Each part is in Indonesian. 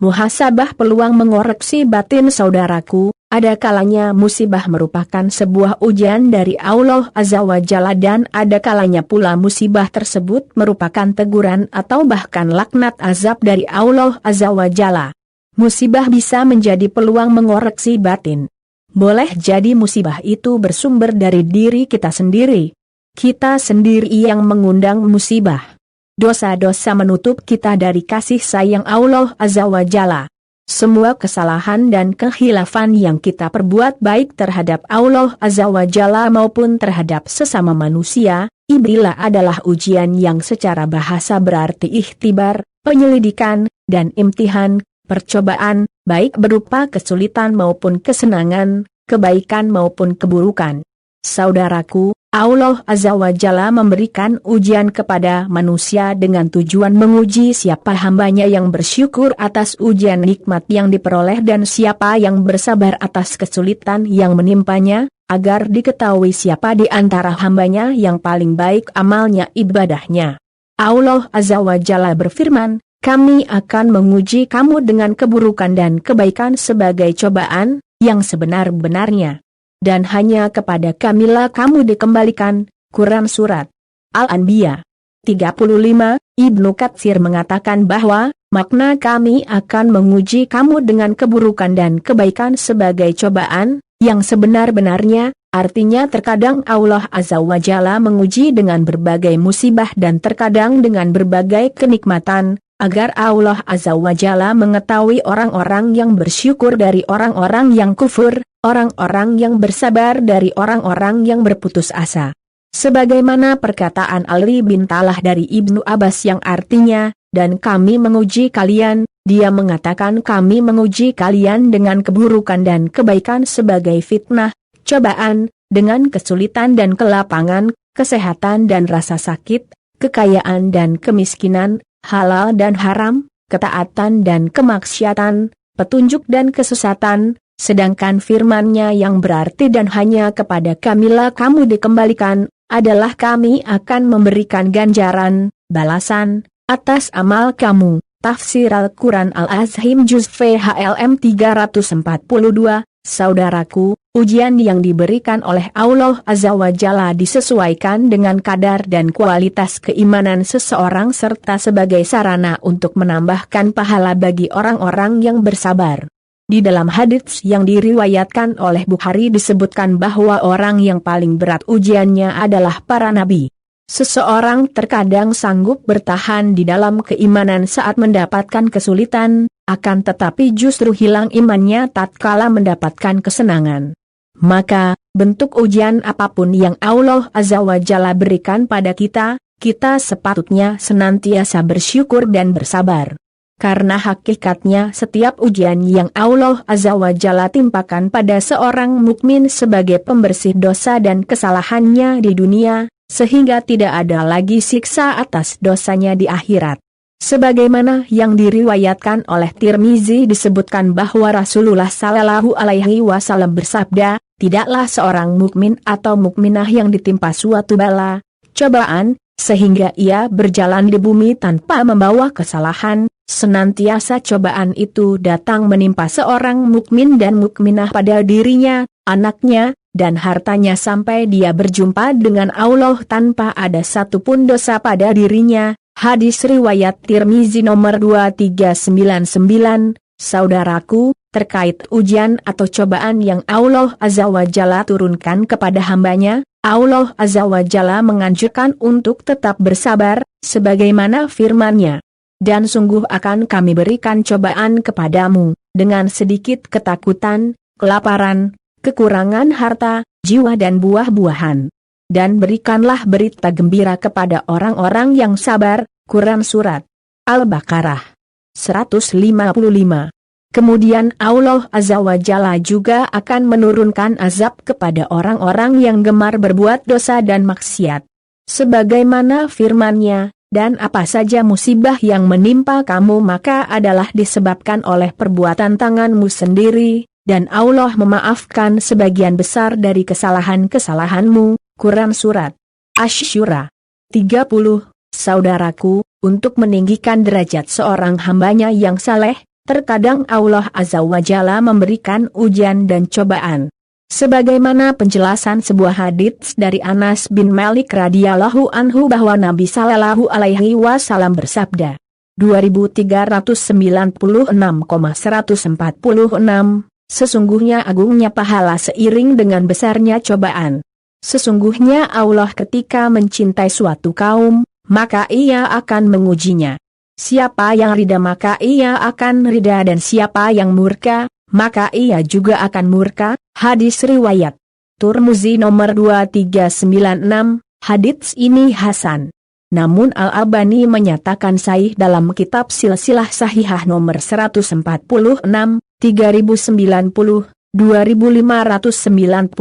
Muhasabah peluang mengoreksi batin saudaraku, ada kalanya musibah merupakan sebuah ujian dari Allah Azza wa Jalla dan ada kalanya pula musibah tersebut merupakan teguran atau bahkan laknat azab dari Allah Azza wa Jalla. Musibah bisa menjadi peluang mengoreksi batin. Boleh jadi musibah itu bersumber dari diri kita sendiri. Kita sendiri yang mengundang musibah. Dosa-dosa menutup kita dari kasih sayang Allah Azza wa Jalla. Semua kesalahan dan kehilafan yang kita perbuat baik terhadap Allah Azza wa Jalla maupun terhadap sesama manusia, ibtilah adalah ujian yang secara bahasa berarti ikhtibar, penyelidikan, dan imtihan, percobaan, baik berupa kesulitan maupun kesenangan, kebaikan maupun keburukan. Saudaraku, Allah Azza wa Jalla memberikan ujian kepada manusia dengan tujuan menguji siapa hambanya yang bersyukur atas ujian nikmat yang diperoleh dan siapa yang bersabar atas kesulitan yang menimpanya, agar diketahui siapa di antara hambanya yang paling baik amalnya ibadahnya. Allah Azza wa Jalla berfirman, kami akan menguji kamu dengan keburukan dan kebaikan sebagai cobaan, yang sebenar-benarnya. Dan hanya kepada kamilah kamu dikembalikan. Quran Surat Al-Anbiya 35. Ibnu Katsir mengatakan bahwa makna kami akan menguji kamu dengan keburukan dan kebaikan sebagai cobaan, yang sebenar-benarnya, artinya terkadang Allah Azza wa Jalla menguji dengan berbagai musibah dan terkadang dengan berbagai kenikmatan, agar Allah Azza wa Jalla mengetahui orang-orang yang bersyukur dari orang-orang yang kufur, orang-orang yang bersabar dari orang-orang yang berputus asa. Sebagaimana perkataan Ali bin Talah dari Ibnu Abbas yang artinya, dan kami menguji kalian, dia mengatakan kami menguji kalian dengan keburukan dan kebaikan sebagai fitnah, cobaan, dengan kesulitan dan kelapangan, kesehatan dan rasa sakit, kekayaan dan kemiskinan, halal dan haram, ketaatan dan kemaksiatan, petunjuk dan kesesatan. Sedangkan firman-Nya yang berarti dan hanya kepada kamilah kamu dikembalikan, adalah kami akan memberikan ganjaran, balasan, atas amal kamu. Tafsir Al-Quran Al-Azhim Juz FHLM 342. Saudaraku, ujian yang diberikan oleh Allah Azza wa Jalla disesuaikan dengan kadar dan kualitas keimanan seseorang serta sebagai sarana untuk menambahkan pahala bagi orang-orang yang bersabar. Di dalam hadits yang diriwayatkan oleh Bukhari disebutkan bahwa orang yang paling berat ujiannya adalah para nabi. Seseorang terkadang sanggup bertahan di dalam keimanan saat mendapatkan kesulitan, akan tetapi justru hilang imannya tatkala mendapatkan kesenangan. Maka, bentuk ujian apapun yang Allah Azza wa Jalla berikan pada kita, kita sepatutnya senantiasa bersyukur dan bersabar. Karena hakikatnya setiap ujian yang Allah Azza wa Jalla timpakan pada seorang mukmin sebagai pembersih dosa dan kesalahannya di dunia, sehingga tidak ada lagi siksa atas dosanya di akhirat. Sebagaimana yang diriwayatkan oleh Tirmizi disebutkan bahwa Rasulullah Shallallahu Alaihi Wasallam bersabda, tidaklah seorang mukmin atau mukminah yang ditimpa suatu bala, cobaan, sehingga ia berjalan di bumi tanpa membawa kesalahan, senantiasa cobaan itu datang menimpa seorang mukmin dan mukminah pada dirinya, anaknya, dan hartanya sampai dia berjumpa dengan Allah tanpa ada satupun dosa pada dirinya. Hadis riwayat Tirmizi nomor 2399. Saudaraku, terkait ujian atau cobaan yang Allah Azza wa Jalla turunkan kepada hambanya, Allah Azza wa Jalla menganjurkan untuk tetap bersabar, sebagaimana firman-Nya. Dan sungguh akan kami berikan cobaan kepadamu, dengan sedikit ketakutan, kelaparan, kekurangan harta, jiwa dan buah-buahan. Dan berikanlah berita gembira kepada orang-orang yang sabar. Quran Surat Al-Baqarah 155. Kemudian Allah Azza wa Jalla juga akan menurunkan azab kepada orang-orang yang gemar berbuat dosa dan maksiat. Sebagaimana firman-Nya, dan apa saja musibah yang menimpa kamu maka adalah disebabkan oleh perbuatan tanganmu sendiri, dan Allah memaafkan sebagian besar dari kesalahan-kesalahanmu. Quran Surat Asy-Syura 30. Saudaraku, untuk meninggikan derajat seorang hambanya yang saleh, Terkadang Allah Azza wa Jalla memberikan ujian dan cobaan. Sebagaimana penjelasan sebuah hadits dari Anas bin Malik radhiyallahu anhu bahwa Nabi sallallahu alaihi wasallam bersabda, 2396,146, sesungguhnya agungnya pahala seiring dengan besarnya cobaan. Sesungguhnya Allah ketika mencintai suatu kaum, maka Ia akan mengujinya. Siapa yang rida maka Ia akan rida, dan siapa yang murka, maka Ia juga akan murka. Hadis riwayat Tirmizi nomor 2396. Hadits ini hasan. Namun Al-Albani menyatakan sahih dalam kitab Silsilah Sahihah nomor 146, 3090, 2599.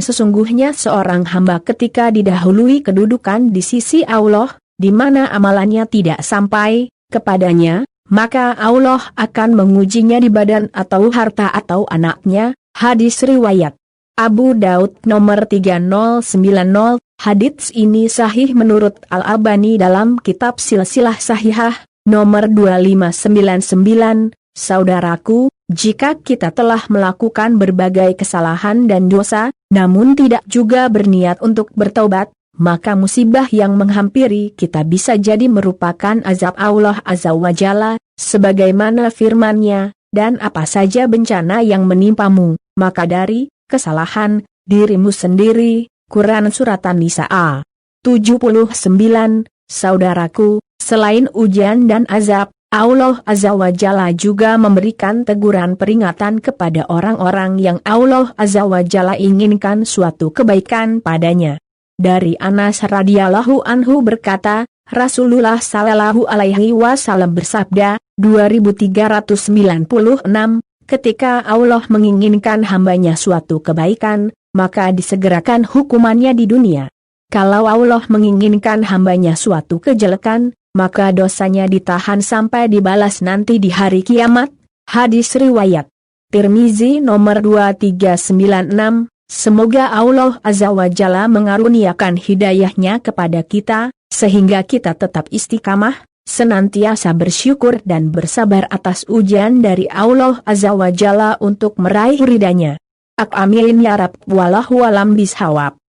Sesungguhnya seorang hamba ketika didahului kedudukan di sisi Allah, di mana amalannya tidak sampai kepadanya, maka Allah akan mengujinya di badan atau harta atau anaknya. Hadis riwayat Abu Daud nomor 3090. Hadits ini sahih menurut Al-Albani dalam kitab Silsilah Sahihah nomor 2599. Saudaraku, jika kita telah melakukan berbagai kesalahan dan dosa, namun tidak juga berniat untuk bertaubat, maka musibah yang menghampiri kita bisa jadi merupakan azab Allah Azza wa Jalla, sebagaimana firman-Nya, dan apa saja bencana yang menimpamu, maka dari kesalahan dirimu sendiri. Quran Surat An-Nisa 79. Saudaraku, selain ujian dan azab, Allah Azza wa Jalla juga memberikan teguran peringatan kepada orang-orang yang Allah Azza wa Jalla inginkan suatu kebaikan padanya. Dari Anas radhiyallahu anhu berkata, Rasulullah sallallahu alaihi wasallam bersabda, 2396, ketika Allah menginginkan hambanya suatu kebaikan, maka disegerakan hukumannya di dunia. Kalau Allah menginginkan hambanya suatu kejelekan, maka dosanya ditahan sampai dibalas nanti di hari kiamat. Hadis riwayat Tirmizi nomor 2396. Semoga Allah Azza wa Jalla mengaruniakan hidayahnya kepada kita, sehingga kita tetap istiqamah, senantiasa bersyukur dan bersabar atas ujian dari Allah Azza wa Jalla untuk meraih ridha-Nya. Amin ya Rabb. Wallahu a'lam bishawab.